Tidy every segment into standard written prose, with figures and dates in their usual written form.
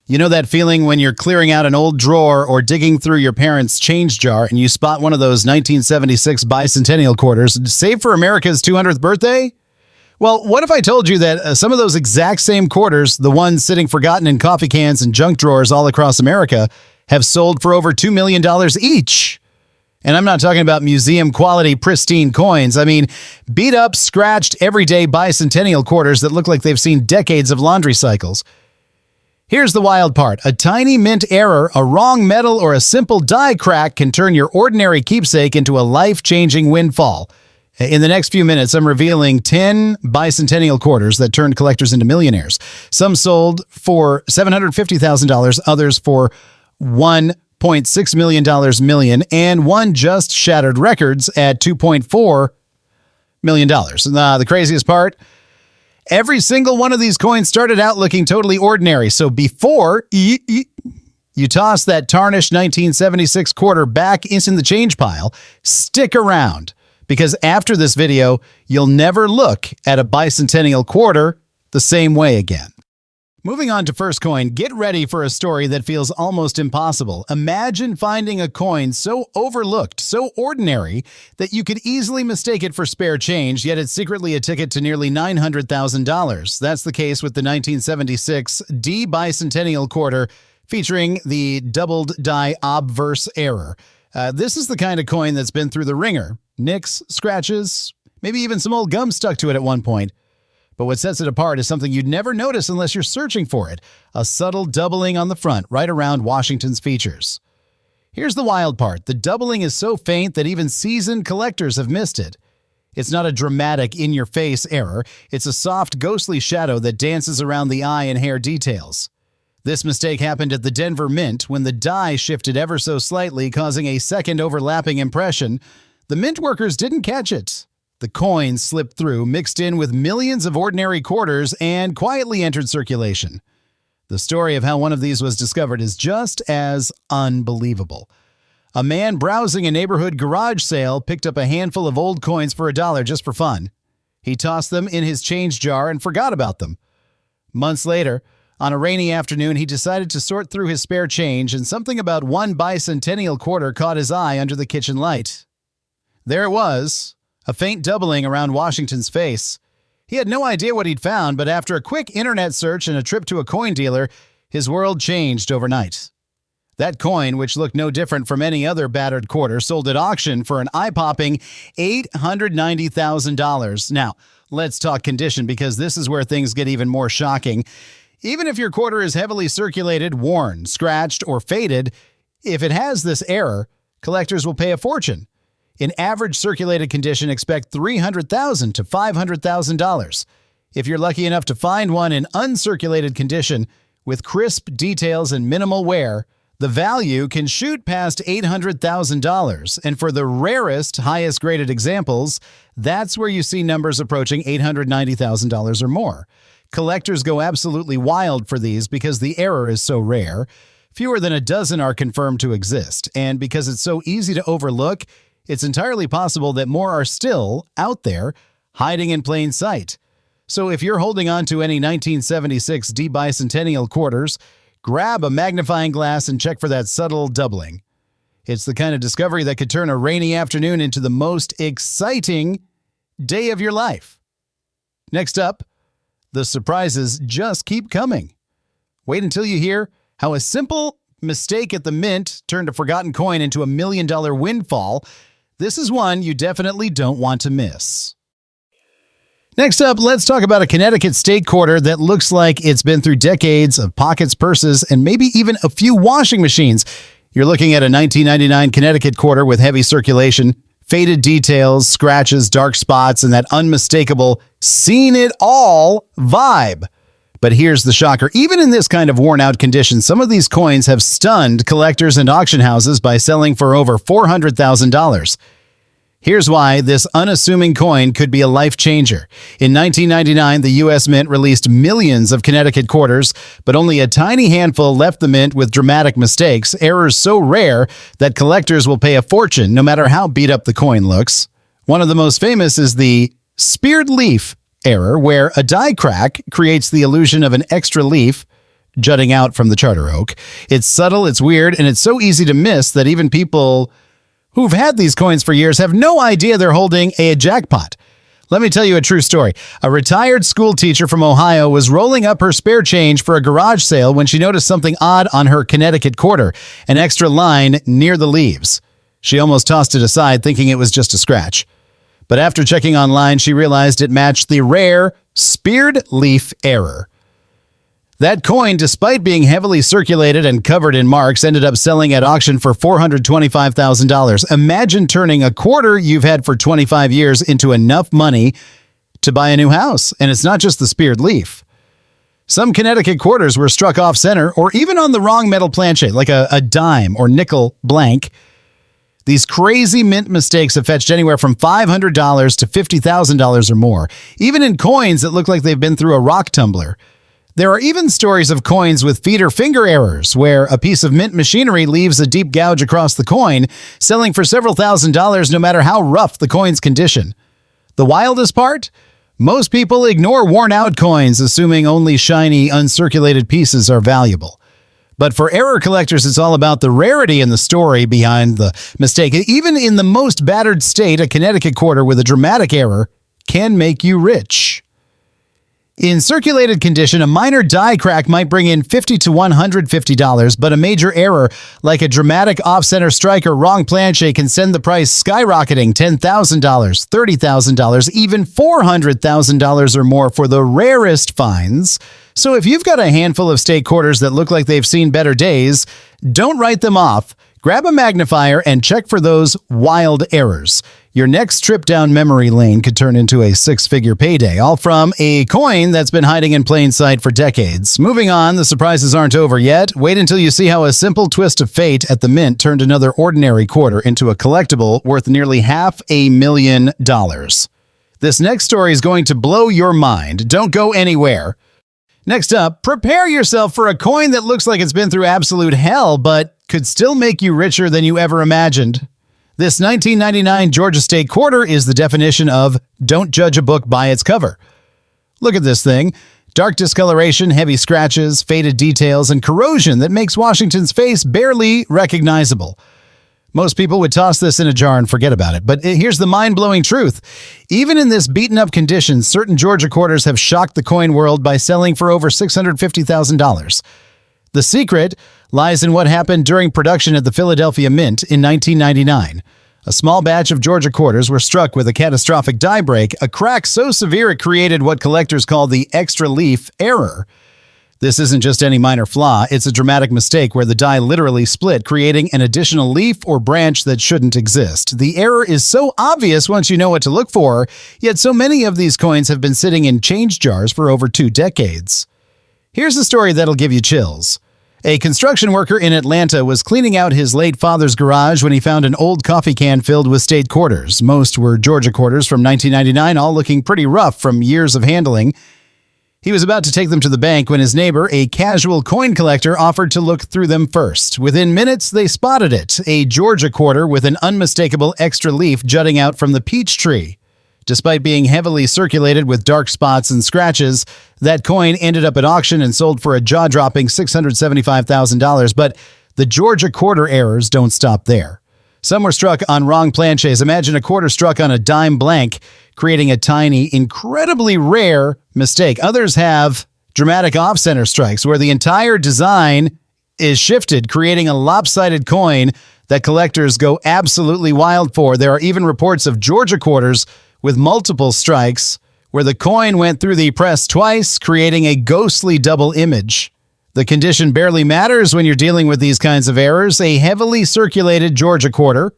You know that feeling when you're clearing out an old drawer or digging through your parents' change jar and you spot one of those 1976 Bicentennial quarters saved for America's 200th birthday? Well, what if I told you that some of those exact same quarters, the ones sitting forgotten in coffee cans and junk drawers all across America, have sold for over $2 million each? And I'm not talking about museum-quality, pristine coins. I mean, beat-up, scratched, everyday Bicentennial quarters that look like they've seen decades of laundry cycles. Here's the wild part. A tiny mint error, a wrong metal, or a simple die crack can turn your ordinary keepsake into a life-changing windfall. In the next few minutes, I'm revealing 10 Bicentennial quarters that turned collectors into millionaires. Some sold for $750,000, others for $1.6 million, and one just shattered records at $2.4 million. The craziest part? Every single one of these coins started out looking totally ordinary. So before you toss that tarnished 1976 quarter back into the change pile, stick around, because after this video, you'll never look at a Bicentennial quarter the same way again. Moving on to first coin, get ready for a story that feels almost impossible. Imagine finding a coin so overlooked, so ordinary, that you could easily mistake it for spare change, yet it's secretly a ticket to nearly $900,000. That's the case with the 1976 D Bicentennial quarter featuring the doubled die obverse error. This is the kind of coin that's been through the ringer. Nicks, scratches, maybe even some old gum stuck to it at one point. But what sets it apart is something you'd never notice unless you're searching for it, a subtle doubling on the front right around Washington's features. Here's the wild part. The doubling is so faint that even seasoned collectors have missed it. It's not a dramatic, in-your-face error. It's a soft, ghostly shadow that dances around the eye and hair details. This mistake happened at the Denver Mint when the die shifted ever so slightly, causing a second overlapping impression. The mint workers didn't catch it. The coin slipped through, mixed in with millions of ordinary quarters, and quietly entered circulation. The story of how one of these was discovered is just as unbelievable. A man browsing a neighborhood garage sale picked up a handful of old coins for $1 just for fun. He tossed them in his change jar and forgot about them. Months later, on a rainy afternoon, he decided to sort through his spare change, and something about one Bicentennial quarter caught his eye under the kitchen light. There it was. A faint doubling around Washington's face. He had no idea what he'd found, but after a quick internet search and a trip to a coin dealer, his world changed overnight. That coin, which looked no different from any other battered quarter, sold at auction for an eye-popping $890,000. Now, let's talk condition, because this is where things get even more shocking. Even if your quarter is heavily circulated, worn, scratched, or faded, if it has this error, collectors will pay a fortune. In average circulated condition, expect $300,000 to $500,000. If you're lucky enough to find one in uncirculated condition with crisp details and minimal wear, the value can shoot past $800,000. And for the rarest, highest graded examples, that's where you see numbers approaching $890,000 or more. Collectors go absolutely wild for these because the error is so rare. Fewer than a dozen are confirmed to exist. And because it's so easy to overlook, it's entirely possible that more are still out there, hiding in plain sight. So if you're holding on to any 1976 D Bicentennial quarters, grab a magnifying glass and check for that subtle doubling. It's the kind of discovery that could turn a rainy afternoon into the most exciting day of your life. Next up, the surprises just keep coming. Wait until you hear how a simple mistake at the mint turned a forgotten coin into $1 million windfall. This is one you definitely don't want to miss. Next up, let's talk about a Connecticut state quarter that looks like it's been through decades of pockets, purses, and maybe even a few washing machines. You're looking at a 1999 Connecticut quarter with heavy circulation, faded details, scratches, dark spots, and that unmistakable seen it all vibe. But here's the shocker. Even in this kind of worn-out condition, some of these coins have stunned collectors and auction houses by selling for over $400,000. Here's why this unassuming coin could be a life changer. In 1999, the U.S. Mint released millions of Connecticut quarters, but only a tiny handful left the mint with dramatic mistakes, errors so rare that collectors will pay a fortune no matter how beat up the coin looks. One of the most famous is the speared leaf error, where a die crack creates the illusion of an extra leaf. jutting out from the charter oak. It's subtle, it's weird, and it's so easy to miss that even people who've had these coins for years have no idea they're holding a jackpot. Let me tell you a true story. A retired school teacher from Ohio was rolling up her spare change for a garage sale when she noticed something odd on her Connecticut quarter, an extra line near the leaves. She almost tossed it aside, thinking it was just a scratch. But after checking online, she realized it matched the rare speared leaf error. That coin, despite being heavily circulated and covered in marks, ended up selling at auction for $425,000. Imagine turning a quarter you've had for 25 years into enough money to buy a new house. And it's not just the speared leaf. Some Connecticut quarters were struck off center or even on the wrong metal planchet, like a dime or nickel blank. These crazy mint mistakes have fetched anywhere from $500 to $50,000 or more, even in coins that look like they've been through a rock tumbler. There are even stories of coins with feeder finger errors, where a piece of mint machinery leaves a deep gouge across the coin, selling for several $1,000s no matter how rough the coin's condition. The wildest part? Most people ignore worn-out coins, assuming only shiny, uncirculated pieces are valuable. But for error collectors, it's all about the rarity and the story behind the mistake. Even in the most battered state, a Connecticut quarter with a dramatic error can make you rich. In circulated condition, a minor die crack might bring in $50 to $150, but a major error, like a dramatic off-center strike or wrong planchet, can send the price skyrocketing $10,000, $30,000, even $400,000 or more for the rarest finds. So if you've got a handful of state quarters that look like they've seen better days, don't write them off. Grab a magnifier and check for those wild errors. Your next trip down memory lane could turn into a six-figure payday, all from a coin that's been hiding in plain sight for decades. Moving on, the surprises aren't over yet. Wait until you see how a simple twist of fate at the mint turned another ordinary quarter into a collectible worth nearly $500,000. This next story is going to blow your mind. Don't go anywhere. Next up, prepare yourself for a coin that looks like it's been through absolute hell, but could still make you richer than you ever imagined. This 1999 Georgia State quarter is the definition of don't judge a book by its cover. Look at this thing. Dark discoloration, heavy scratches, faded details, and corrosion that makes Washington's face barely recognizable. Most people would toss this in a jar and forget about it, but here's the mind-blowing truth. Even in this beaten-up condition, certain Georgia quarters have shocked the coin world by selling for over $650,000. The secret lies in what happened during production at the Philadelphia Mint in 1999. A small batch of Georgia quarters were struck with a catastrophic die break, a crack so severe it created what collectors call the extra leaf error. This isn't just any minor flaw, it's a dramatic mistake where the die literally split, creating an additional leaf or branch that shouldn't exist. The error is so obvious once you know what to look for, yet so many of these coins have been sitting in change jars for over 2 decades. Here's a story that'll give you chills. A construction worker in Atlanta was cleaning out his late father's garage when he found an old coffee can filled with state quarters. Most were Georgia quarters from 1999, all looking pretty rough from years of handling. He was about to take them to the bank when his neighbor, a casual coin collector, offered to look through them first. Within minutes, they spotted it, a Georgia quarter with an unmistakable extra leaf jutting out from the peach tree. Despite being heavily circulated with dark spots and scratches, that coin ended up at auction and sold for a jaw-dropping $675,000, but the Georgia quarter errors don't stop there. Some were struck on wrong planches. Imagine a quarter struck on a dime blank, creating a tiny, incredibly rare mistake. Others have dramatic off-center strikes where the entire design is shifted, creating a lopsided coin that collectors go absolutely wild for. There are even reports of Georgia quarters with multiple strikes where the coin went through the press twice, creating a ghostly double image. The condition barely matters when you're dealing with these kinds of errors. A heavily circulated Georgia quarter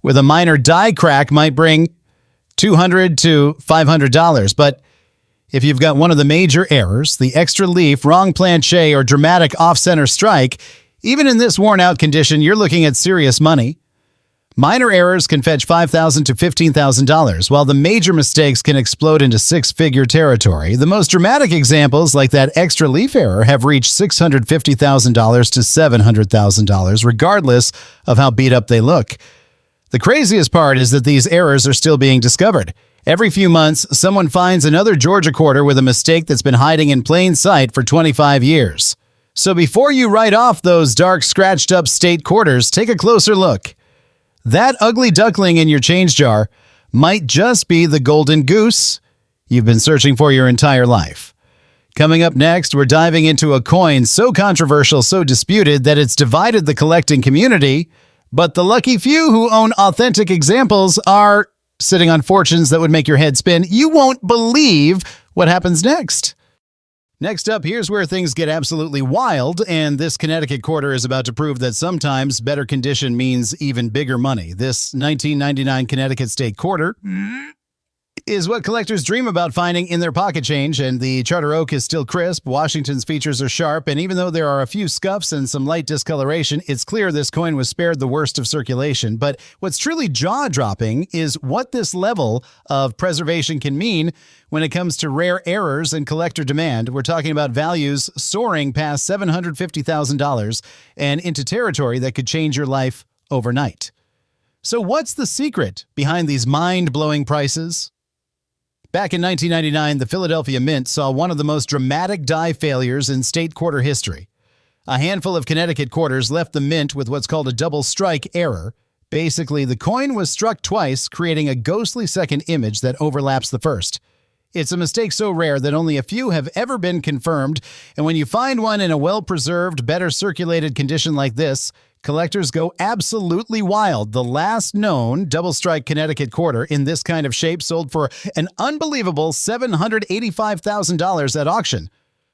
with a minor die crack might bring $200 to $500. But if you've got one of the major errors, the extra leaf, wrong planchet, or dramatic off-center strike, even in this worn-out condition, you're looking at serious money. Minor errors can fetch $5,000 to $15,000, while the major mistakes can explode into six-figure territory. The most dramatic examples, like that extra leaf error, have reached $650,000 to $700,000, regardless of how beat up they look. The craziest part is that these errors are still being discovered. Every few months, someone finds another Georgia quarter with a mistake that's been hiding in plain sight for 25 years. So before you write off those dark, scratched-up state quarters, take a closer look. That ugly duckling in your change jar might just be the golden goose you've been searching for your entire life. Coming up next, we're diving into a coin so controversial, so disputed that it's divided the collecting community, but the lucky few who own authentic examples are sitting on fortunes that would make your head spin. You won't believe what happens next. Next up, here's where things get absolutely wild, and this Connecticut quarter is about to prove that sometimes better condition means even bigger money. This 1999 Connecticut state quarter is what collectors dream about finding in their pocket change, and the Charter Oak is still crisp, Washington's features are sharp, and even though there are a few scuffs and some light discoloration, it's clear this coin was spared the worst of circulation. But what's truly jaw-dropping is what this level of preservation can mean when it comes to rare errors and collector demand. We're talking about values soaring past $750,000 and into territory that could change your life overnight. So what's the secret behind these mind-blowing prices? Back in 1999, the Philadelphia Mint saw one of the most dramatic die failures in state quarter history. A handful of Connecticut quarters left the mint with what's called a double strike error. Basically, the coin was struck twice, creating a ghostly second image that overlaps the first. It's a mistake so rare that only a few have ever been confirmed, and when you find one in a well-preserved, better circulated condition like this, collectors go absolutely wild. The last known double-strike Connecticut quarter in this kind of shape sold for an unbelievable $785,000 at auction.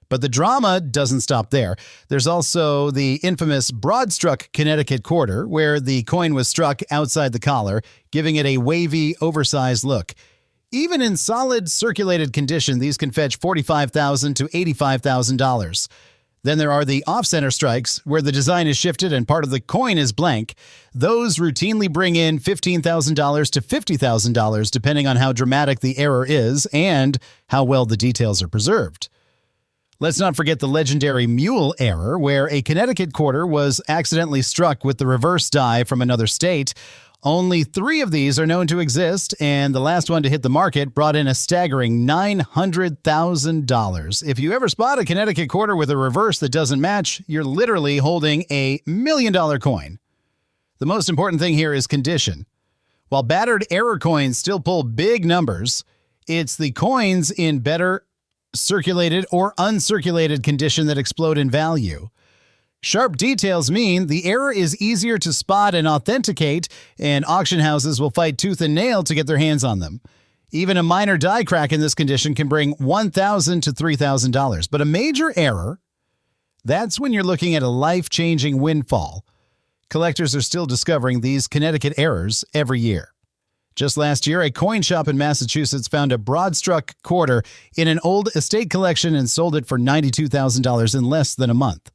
But the drama doesn't stop there. There's also the infamous broad-struck Connecticut quarter, where the coin was struck outside the collar, giving it a wavy, oversized look. Even in solid circulated condition, these can fetch $45,000 to $85,000. Then there are the off-center strikes, where the design is shifted and part of the coin is blank. Those routinely bring in $15,000 to $50,000, depending on how dramatic the error is and how well the details are preserved. Let's not forget the legendary mule error, where a Connecticut quarter was accidentally struck with the reverse die from another state. Only 3 of these are known to exist, and the last one to hit the market brought in a staggering $900,000. If you ever spot a Connecticut quarter with a reverse that doesn't match, you're literally holding a $1 million coin. The most important thing here is condition. While battered error coins still pull big numbers, it's the coins in better circulated or uncirculated condition that explode in value. Sharp details mean the error is easier to spot and authenticate, and auction houses will fight tooth and nail to get their hands on them. Even a minor die crack in this condition can bring $1,000 to $3,000. But a major error, that's when you're looking at a life-changing windfall. Collectors are still discovering these Connecticut errors every year. Just last year, a coin shop in Massachusetts found a broad-struck quarter in an old estate collection and sold it for $92,000 in less than a month.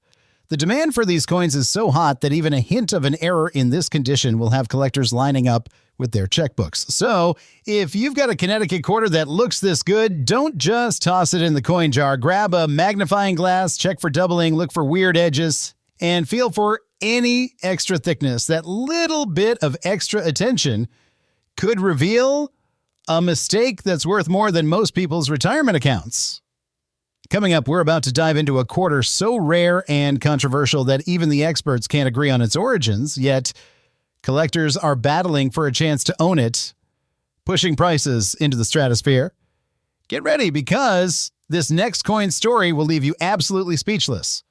The demand for these coins is so hot that even a hint of an error in this condition will have collectors lining up with their checkbooks. So, if you've got a Connecticut quarter that looks this good, don't just toss it in the coin jar. Grab a magnifying glass, check for doubling, look for weird edges, and feel for any extra thickness. That little bit of extra attention could reveal a mistake that's worth more than most people's retirement accounts. Coming up, we're about to dive into a quarter so rare and controversial that even the experts can't agree on its origins, yet collectors are battling for a chance to own it, pushing prices into the stratosphere. Get ready, because this next coin story will leave you absolutely speechless.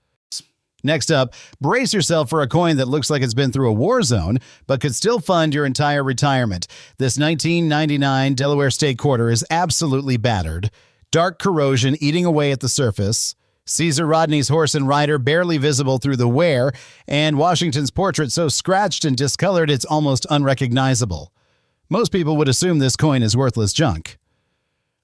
Next up, brace yourself for a coin that looks like it's been through a war zone, but could still fund your entire retirement. This 1999 Delaware State quarter is absolutely battered. Dark corrosion eating away at the surface, Caesar Rodney's horse and rider barely visible through the wear, and Washington's portrait so scratched and discolored it's almost unrecognizable. Most people would assume this coin is worthless junk.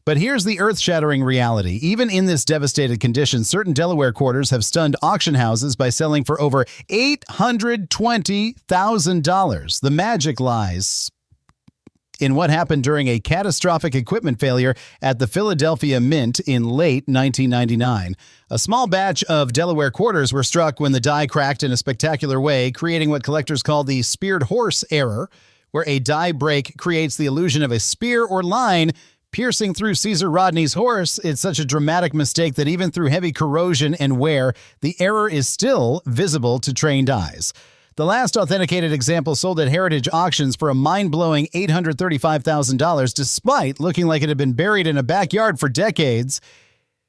But here's the earth-shattering reality. Even in this devastated condition, certain Delaware quarters have stunned auction houses by selling for over $820,000. The magic lies in what happened during a catastrophic equipment failure at the Philadelphia Mint in late 1999. A small batch of Delaware quarters were struck when the die cracked in a spectacular way, creating what collectors call the speared horse error, where a die break creates the illusion of a spear or line piercing through Caesar Rodney's horse, it's such a dramatic mistake that even through heavy corrosion and wear, the error is still visible to trained eyes. The last authenticated example sold at Heritage Auctions for a mind-blowing $835,000 despite looking like it had been buried in a backyard for decades.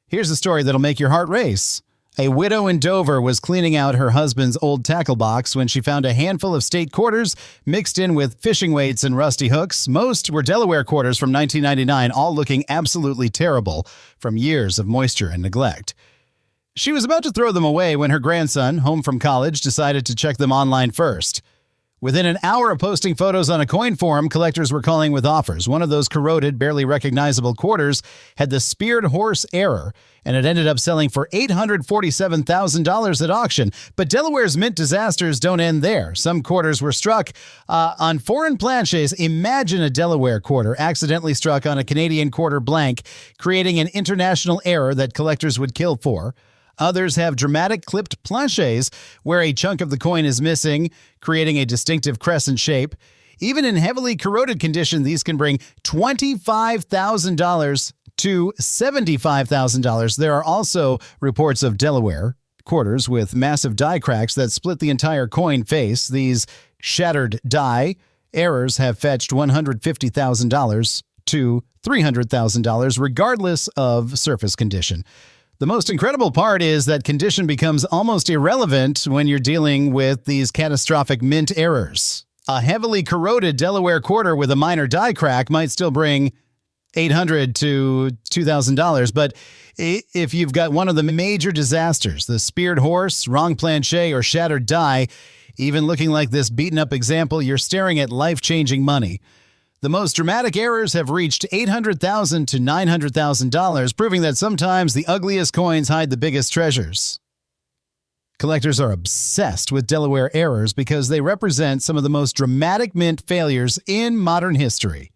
Here's a story that'll make your heart race. A widow in Dover was cleaning out her husband's old tackle box when she found a handful of state quarters mixed in with fishing weights and rusty hooks. Most were Delaware quarters from 1999, all looking absolutely terrible from years of moisture and neglect. She was about to throw them away when her grandson, home from college, decided to check them online first. Within an hour of posting photos on a coin forum, collectors were calling with offers. One of those corroded, barely recognizable quarters had the speared horse error, and it ended up selling for $847,000 at auction. But Delaware's mint disasters don't end there. Some quarters were struck on foreign planches. Imagine a Delaware quarter accidentally struck on a Canadian quarter blank, creating an international error that collectors would kill for. Others have dramatic clipped planches where a chunk of the coin is missing, creating a distinctive crescent shape. Even in heavily corroded condition, these can bring $25,000 to $75,000. There are also reports of Delaware quarters with massive die cracks that split the entire coin face. These shattered die errors have fetched $150,000 to $300,000, regardless of surface condition. The most incredible part is that condition becomes almost irrelevant when you're dealing with these catastrophic mint errors. A heavily corroded Delaware quarter with a minor die crack might still bring $800 to $2,000, but if you've got one of the major disasters, the speared horse, wrong planche, or shattered die, even looking like this beaten-up example, you're staring at life-changing money. The most dramatic errors have reached $800,000 to $900,000, proving that sometimes the ugliest coins hide the biggest treasures. Collectors are obsessed with Delaware errors because they represent some of the most dramatic mint failures in modern history.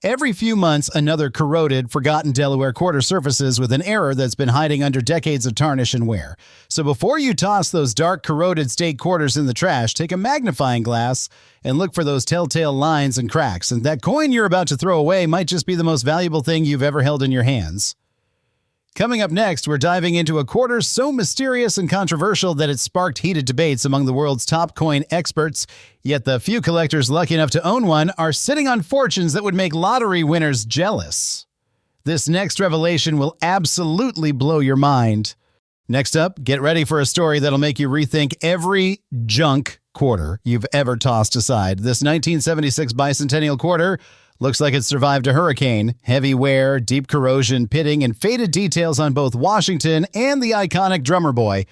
Every few months, another corroded, forgotten Delaware quarter surfaces with an error that's been hiding under decades of tarnish and wear. So before you toss those dark, corroded state quarters in the trash, take a magnifying glass and look for those telltale lines and cracks. And that coin you're about to throw away might just be the most valuable thing you've ever held in your hands. Coming up next, we're diving into a quarter so mysterious and controversial that it sparked heated debates among the world's top coin experts. Yet the few collectors lucky enough to own one are sitting on fortunes that would make lottery winners jealous. This next revelation will absolutely blow your mind. Next up, get ready for a story that'll make you rethink every junk quarter you've ever tossed aside. This 1976 Bicentennial quarter looks like it survived a hurricane. Heavy wear, deep corrosion, pitting, and faded details on both Washington and the iconic drummer boy.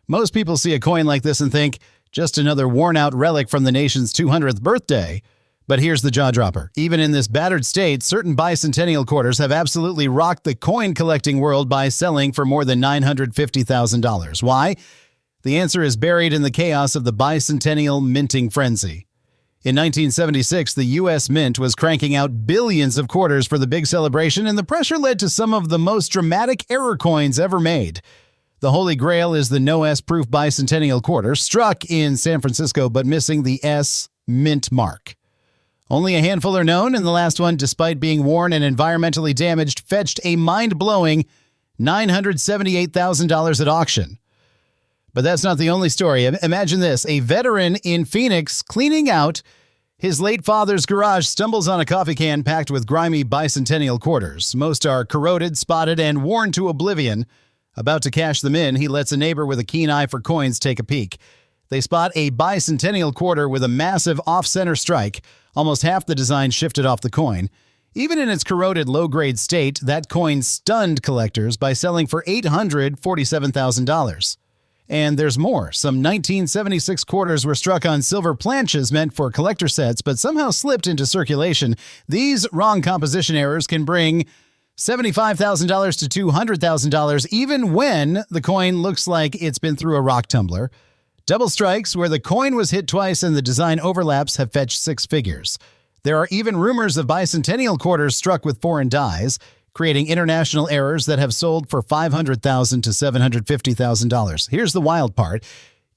Most people see a coin like this and think, just another worn-out relic from the nation's 200th birthday. But here's the jaw-dropper. Even in this battered state, certain bicentennial quarters have absolutely rocked the coin collecting world by selling for more than $950,000. Why? The answer is buried in the chaos of the bicentennial minting frenzy. In 1976, the U.S. Mint was cranking out billions of quarters for the big celebration, and the pressure led to some of the most dramatic error coins ever made. The Holy Grail is the no S-proof bicentennial quarter, struck in San Francisco but missing the S mint mark. Only a handful are known, and the last one, despite being worn and environmentally damaged, fetched a mind-blowing $978,000 at auction. But that's not the only story. Imagine this. A veteran in Phoenix cleaning out his late father's garage stumbles on a coffee can packed with grimy bicentennial quarters. Most are corroded, spotted, and worn to oblivion. About to cash them in, he lets a neighbor with a keen eye for coins take a peek. They spot a bicentennial quarter with a massive off-center strike. Almost half the design shifted off the coin. Even in its corroded low-grade state, that coin stunned collectors by selling for $847,000. And there's more. Some 1976 quarters were struck on silver planches meant for collector sets, but somehow slipped into circulation. These wrong composition errors can bring $75,000 to $200,000, even when the coin looks like it's been through a rock tumbler. Double strikes, where the coin was hit twice and the design overlaps, have fetched six figures. There are even rumors of bicentennial quarters struck with foreign dies, creating international errors that have sold for $500,000 to $750,000. Here's the wild part.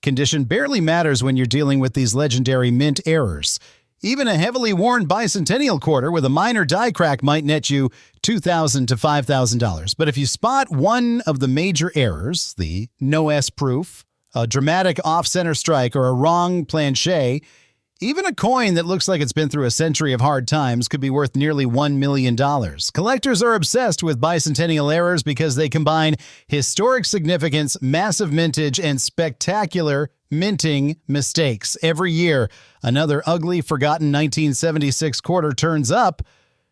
Condition barely matters when you're dealing with these legendary mint errors. Even a heavily worn bicentennial quarter with a minor die crack might net you $2,000 to $5,000. But if you spot one of the major errors, the no S proof, a dramatic off-center strike, or a wrong planche, even a coin that looks like it's been through a century of hard times could be worth nearly $1 million. Collectors are obsessed with bicentennial errors because they combine historic significance, massive mintage, and spectacular minting mistakes. Every year, another ugly, forgotten 1976 quarter turns up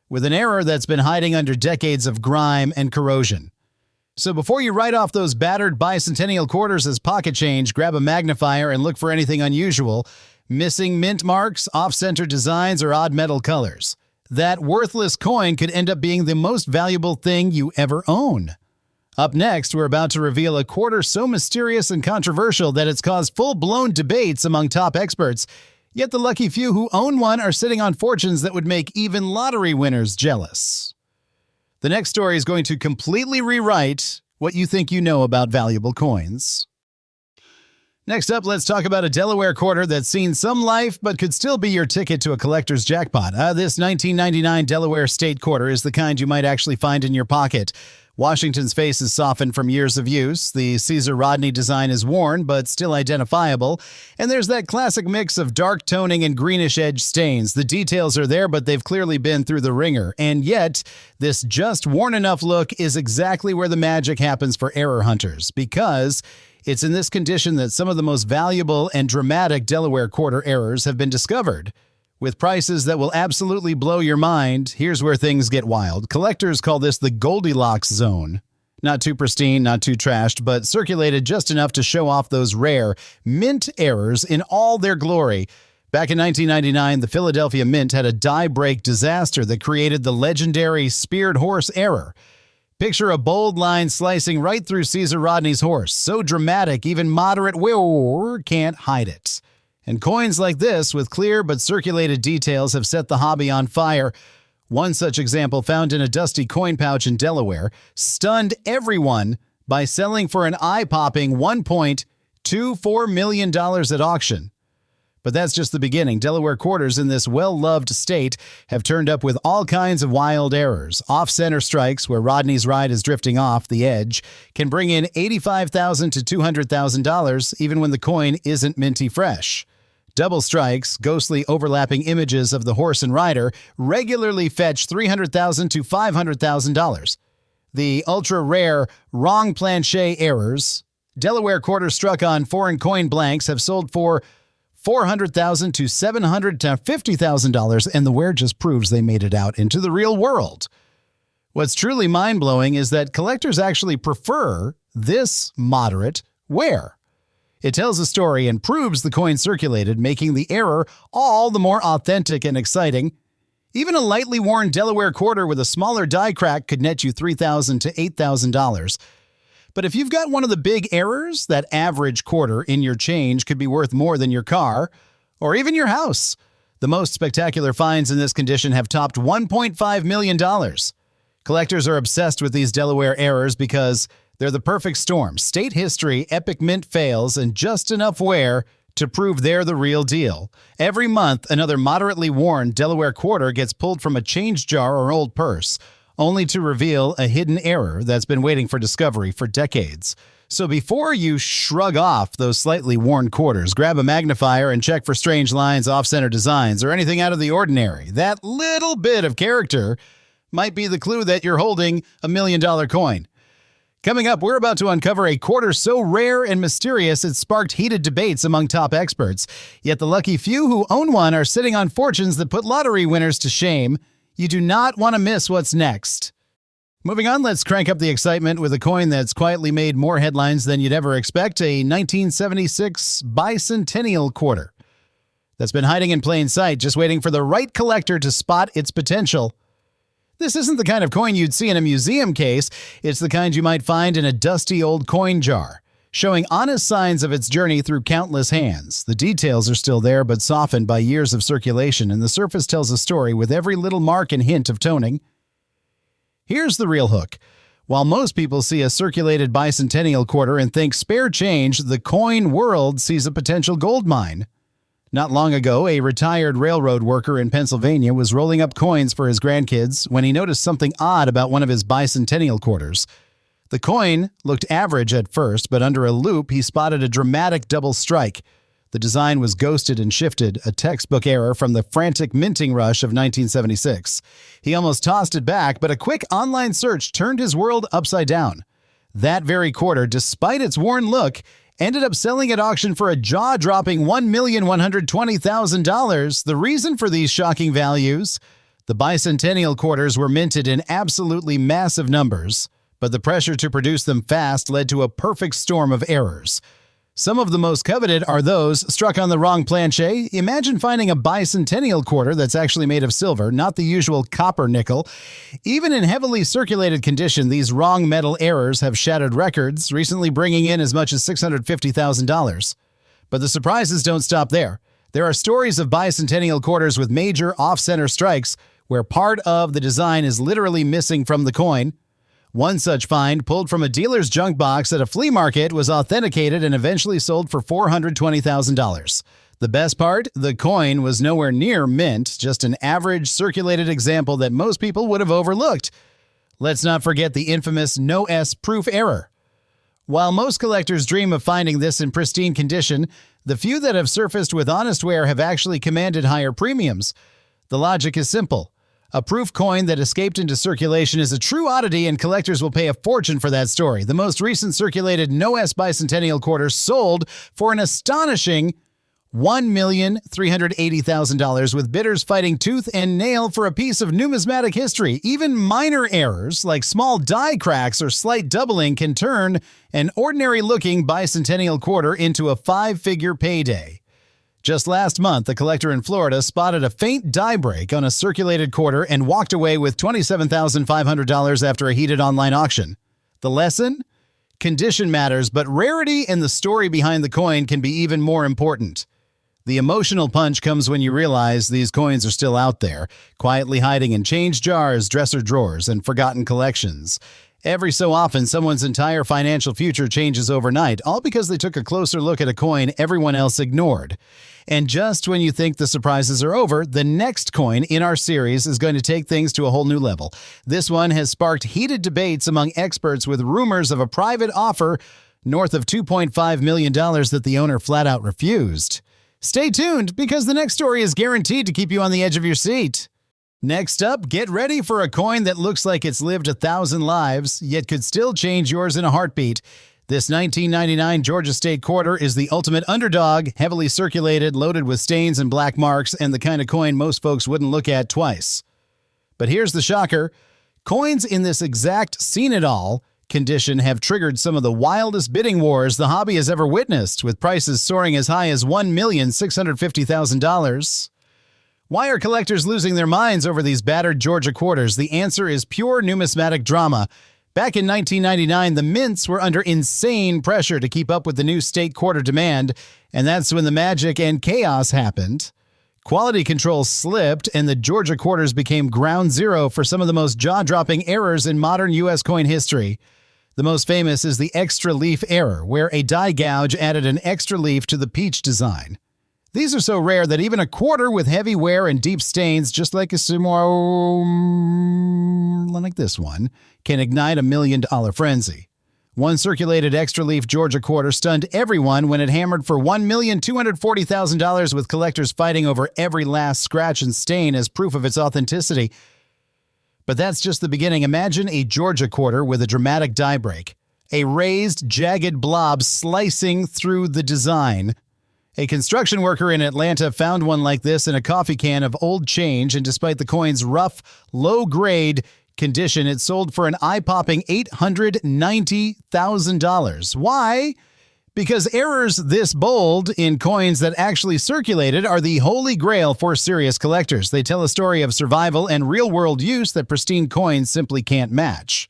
with an error that's been hiding under decades of grime and corrosion. So before you write off those battered bicentennial quarters as pocket change, grab a magnifier and look for anything unusual. Missing mint marks, off-center designs, or odd metal colors. That worthless coin could end up being the most valuable thing you ever own. Up next, we're about to reveal a quarter so mysterious and controversial that it's caused full-blown debates among top experts, yet the lucky few who own one are sitting on fortunes that would make even lottery winners jealous. The next story is going to completely rewrite what you think you know about valuable coins. Next up, let's talk about a Delaware quarter that's seen some life but could still be your ticket to a collector's jackpot. This 1999 Delaware state quarter is the kind you might actually find in your pocket. Washington's face is softened from years of use. The Caesar Rodney design is worn but still identifiable. And there's that classic mix of dark toning and greenish edge stains. The details are there, but they've clearly been through the ringer. And yet, this just worn enough look is exactly where the magic happens for error hunters, because it's in this condition that some of the most valuable and dramatic Delaware quarter errors have been discovered. With prices that will absolutely blow your mind, here's where things get wild. Collectors call this the Goldilocks zone. Not too pristine, not too trashed, but circulated just enough to show off those rare mint errors in all their glory. Back in 1999, the Philadelphia Mint had a die break disaster that created the legendary speared horse error. Picture a bold line slicing right through Caesar Rodney's horse. So dramatic, even moderate wearer can't hide it. And coins like this, with clear but circulated details, have set the hobby on fire. One such example, found in a dusty coin pouch in Delaware, stunned everyone by selling for an eye-popping $1.24 million at auction. But that's just the beginning. Delaware quarters in this well-loved state have turned up with all kinds of wild errors. Off-center strikes, where Rodney's ride is drifting off the edge, can bring in $85,000 to $200,000 even when the coin isn't minty fresh. Double strikes, ghostly overlapping images of the horse and rider, regularly fetch $300,000 to $500,000. The ultra-rare wrong planche errors, Delaware quarters struck on foreign coin blanks, have sold for $400,000 to $700,000 to $50,000, and the wear just proves they made it out into the real world. What's truly mind-blowing is that collectors actually prefer this moderate wear. It tells a story and proves the coin circulated, making the error all the more authentic and exciting. Even a lightly worn Delaware quarter with a smaller die crack could net you $3,000 to $8,000. But if you've got one of the big errors, that average quarter in your change could be worth more than your car or even your house. The most spectacular finds in this condition have topped $1.5 million. Collectors are obsessed with these Delaware errors because they're the perfect storm. State history, epic mint fails, and just enough wear to prove they're the real deal. Every month, another moderately worn Delaware quarter gets pulled from a change jar or old purse, only to reveal a hidden error that's been waiting for discovery for decades. So before you shrug off those slightly worn quarters, grab a magnifier and check for strange lines, off-center designs, or anything out of the ordinary. That little bit of character might be the clue that you're holding a $1 million coin. Coming up, we're about to uncover a quarter so rare and mysterious it sparked heated debates among top experts. Yet the lucky few who own one are sitting on fortunes that put lottery winners to shame. You do not want to miss what's next. Moving on, let's crank up the excitement with a coin that's quietly made more headlines than you'd ever expect, a 1976 Bicentennial quarter that's been hiding in plain sight, just waiting for the right collector to spot its potential. This isn't the kind of coin you'd see in a museum case. It's the kind you might find in a dusty old coin jar, showing honest signs of its journey through countless hands. The details are still there, but softened by years of circulation, and the surface tells a story with every little mark and hint of toning. Here's the real hook. While most people see a circulated bicentennial quarter and think spare change, the coin world sees a potential gold mine. Not long ago, a retired railroad worker in Pennsylvania was rolling up coins for his grandkids when he noticed something odd about one of his bicentennial quarters. The coin looked average at first, but under a loop, he spotted a dramatic double strike. The design was ghosted and shifted, a textbook error from the frantic minting rush of 1976. He almost tossed it back, but a quick online search turned his world upside down. That very quarter, despite its worn look, ended up selling at auction for a jaw-dropping $1,120,000. The reason for these shocking values? The bicentennial quarters were minted in absolutely massive numbers, but the pressure to produce them fast led to a perfect storm of errors. Some of the most coveted are those struck on the wrong planche. Imagine finding a bicentennial quarter that's actually made of silver, not the usual copper nickel. Even in heavily circulated condition, these wrong metal errors have shattered records, recently bringing in as much as $650,000. But the surprises don't stop there. There are stories of bicentennial quarters with major off-center strikes where part of the design is literally missing from the coin. One such find, pulled from a dealer's junk box at a flea market, was authenticated and eventually sold for $420,000. The best part? The coin was nowhere near mint, just an average circulated example that most people would have overlooked. Let's not forget the infamous no S proof error. While most collectors dream of finding this in pristine condition, the few that have surfaced with honest wear have actually commanded higher premiums. The logic is simple. A proof coin that escaped into circulation is a true oddity, and collectors will pay a fortune for that story. The most recent circulated no-S bicentennial quarter sold for an astonishing $1,380,000, with bidders fighting tooth and nail for a piece of numismatic history. Even minor errors, like small die cracks or slight doubling, can turn an ordinary-looking bicentennial quarter into a five-figure payday. Just last month, a collector in Florida spotted a faint die break on a circulated quarter and walked away with $27,500 after a heated online auction. The lesson? Condition matters, but rarity and the story behind the coin can be even more important. The emotional punch comes when you realize these coins are still out there, quietly hiding in change jars, dresser drawers, and forgotten collections. Every so often, someone's entire financial future changes overnight, all because they took a closer look at a coin everyone else ignored. And just when you think the surprises are over, the next coin in our series is going to take things to a whole new level. This one has sparked heated debates among experts, with rumors of a private offer north of $2.5 million that the owner flat out refused. Stay tuned, because the next story is guaranteed to keep you on the edge of your seat. Next up, get ready for a coin that looks like it's lived 1,000 lives, yet could still change yours in a heartbeat. This 1999 Georgia State quarter is the ultimate underdog, heavily circulated, loaded with stains and black marks, and the kind of coin most folks wouldn't look at twice. But here's the shocker. Coins in this exact seen-it-all condition have triggered some of the wildest bidding wars the hobby has ever witnessed, with prices soaring as high as $1,650,000. Why are collectors losing their minds over these battered Georgia quarters? The answer is pure numismatic drama. Back in 1999, the mints were under insane pressure to keep up with the new state quarter demand, and that's when the magic and chaos happened. Quality control slipped, and the Georgia quarters became ground zero for some of the most jaw-dropping errors in modern U.S. coin history. The most famous is the extra leaf error, where a die gouge added an extra leaf to the peach design. These are so rare that even a quarter with heavy wear and deep stains, just like like this one, can ignite $1 million frenzy. One circulated extra leaf Georgia quarter stunned everyone when it hammered for $1,240,000, with collectors fighting over every last scratch and stain as proof of its authenticity. But that's just the beginning. Imagine a Georgia quarter with a dramatic die break, a raised, jagged blob slicing through the design. A construction worker in Atlanta found one like this in a coffee can of old change, and despite the coin's rough, low-grade condition, it sold for an eye-popping $890,000. Why? Because errors this bold in coins that actually circulated are the holy grail for serious collectors. They tell a story of survival and real-world use that pristine coins simply can't match.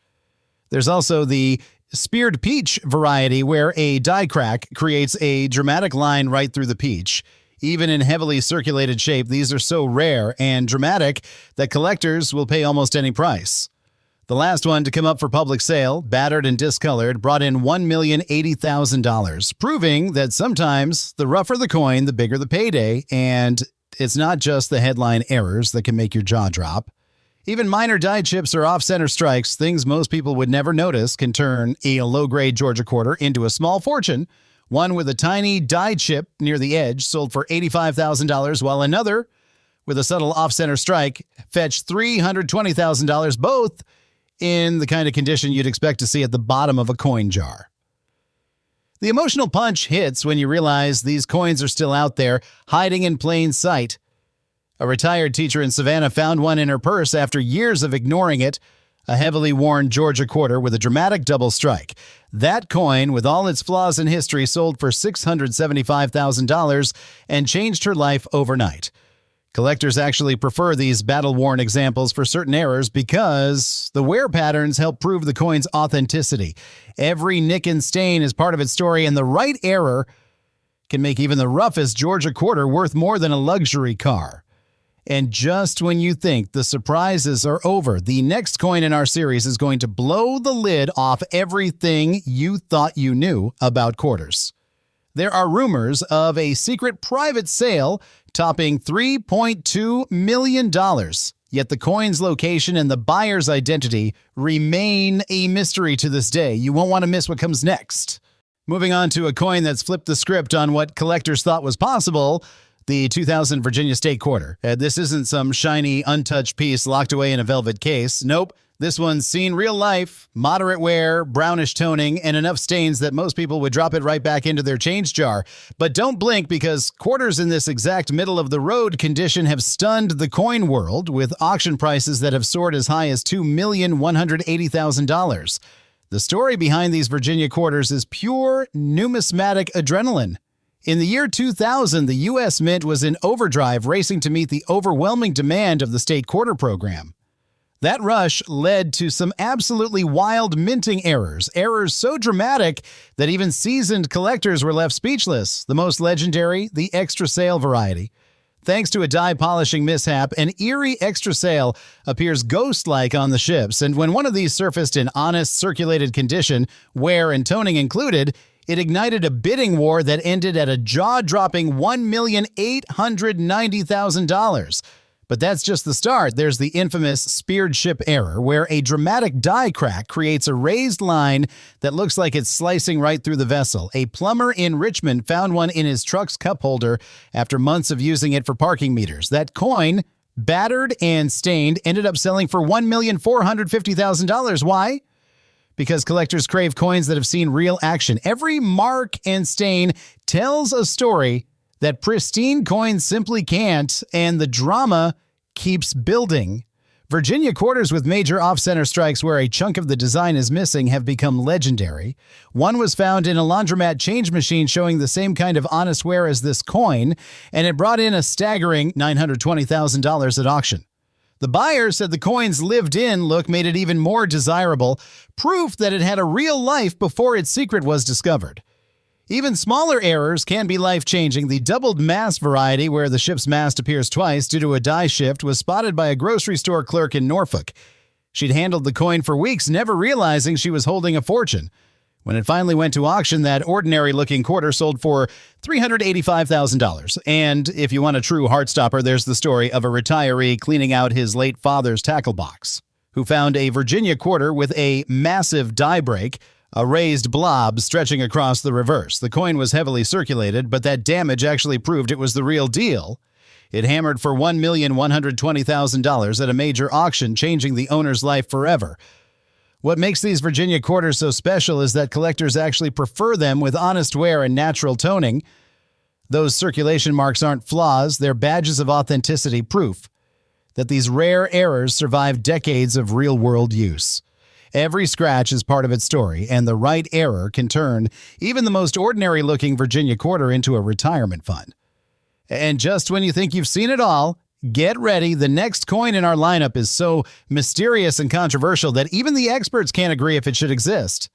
There's also the speared peach variety, where a die crack creates a dramatic line right through the peach. Even in heavily circulated shape, these are so rare and dramatic that collectors will pay almost any price. The last one to come up for public sale, battered and discolored, brought in $1,080,000, proving that sometimes the rougher the coin, the bigger the payday, and it's not just the headline errors that can make your jaw drop. Even minor die chips or off-center strikes, things most people would never notice, can turn a low-grade Georgia quarter into a small fortune. One with a tiny die chip near the edge sold for $85,000, while another with a subtle off-center strike fetched $320,000, both in the kind of condition you'd expect to see at the bottom of a coin jar. The emotional punch hits when you realize these coins are still out there, hiding in plain sight. A retired teacher in Savannah found one in her purse after years of ignoring it, a heavily worn Georgia quarter with a dramatic double strike. That coin, with all its flaws in history, sold for $675,000 and changed her life overnight. Collectors actually prefer these battle-worn examples for certain errors because the wear patterns help prove the coin's authenticity. Every nick and stain is part of its story, and the right error can make even the roughest Georgia quarter worth more than a luxury car. And just when you think the surprises are over, the next coin in our series is going to blow the lid off everything you thought you knew about quarters. There are rumors of a secret private sale topping $3.2 million, yet the coin's location and the buyer's identity remain a mystery to this day. You won't want to miss what comes next. Moving on to a coin that's flipped the script on what collectors thought was possible, the 2000 Virginia State Quarter. This isn't some shiny, untouched piece locked away in a velvet case. Nope. This one's seen real life, moderate wear, brownish toning, and enough stains that most people would drop it right back into their change jar. But don't blink, because quarters in this exact middle-of-the-road condition have stunned the coin world, with auction prices that have soared as high as $2,180,000. The story behind these Virginia quarters is pure numismatic adrenaline. In the year 2000, the U.S. Mint was in overdrive, racing to meet the overwhelming demand of the state quarter program. That rush led to some absolutely wild minting errors so dramatic that even seasoned collectors were left speechless. The most legendary, the extra sale variety. Thanks to a die polishing mishap, an eerie extra sale appears ghost-like on the ships, and when one of these surfaced in honest, circulated condition, wear and toning included, it ignited a bidding war that ended at a jaw-dropping $1,890,000. But that's just the start. There's the infamous speared ship error, where a dramatic die crack creates a raised line that looks like it's slicing right through the vessel. A plumber in Richmond found one in his truck's cup holder after months of using it for parking meters. That coin, battered and stained, ended up selling for $1,450,000. Why? Because collectors crave coins that have seen real action. Every mark and stain tells a story that pristine coins simply can't, and the drama keeps building. Virginia quarters with major off-center strikes where a chunk of the design is missing have become legendary. One was found in a laundromat change machine showing the same kind of honest wear as this coin, and it brought in a staggering $920,000 at auction. The buyer said the coin's lived-in look made it even more desirable, proof that it had a real life before its secret was discovered. Even smaller errors can be life-changing. The doubled mast variety, where the ship's mast appears twice due to a die shift, was spotted by a grocery store clerk in Norfolk. She'd handled the coin for weeks, never realizing she was holding a fortune. When it finally went to auction, that ordinary-looking quarter sold for $385,000. And if you want a true heartstopper, there's the story of a retiree cleaning out his late father's tackle box, who found a Virginia quarter with a massive die break, a raised blob stretching across the reverse. The coin was heavily circulated, but that damage actually proved it was the real deal. It hammered for $1,120,000 at a major auction, changing the owner's life forever. What makes these Virginia quarters so special is that collectors actually prefer them with honest wear and natural toning. Those circulation marks aren't flaws, they're badges of authenticity, proof that these rare errors survive decades of real-world use. Every scratch is part of its story, and the right error can turn even the most ordinary-looking Virginia quarter into a retirement fund. And just when you think you've seen it all, get ready. The next coin in our lineup is so mysterious and controversial that even the experts can't agree if it should exist.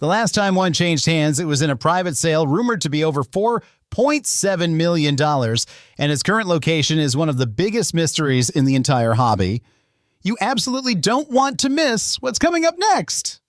The last time one changed hands, it was in a private sale rumored to be over $4.7 million, and its current location is one of the biggest mysteries in the entire hobby. You absolutely don't want to miss what's coming up next.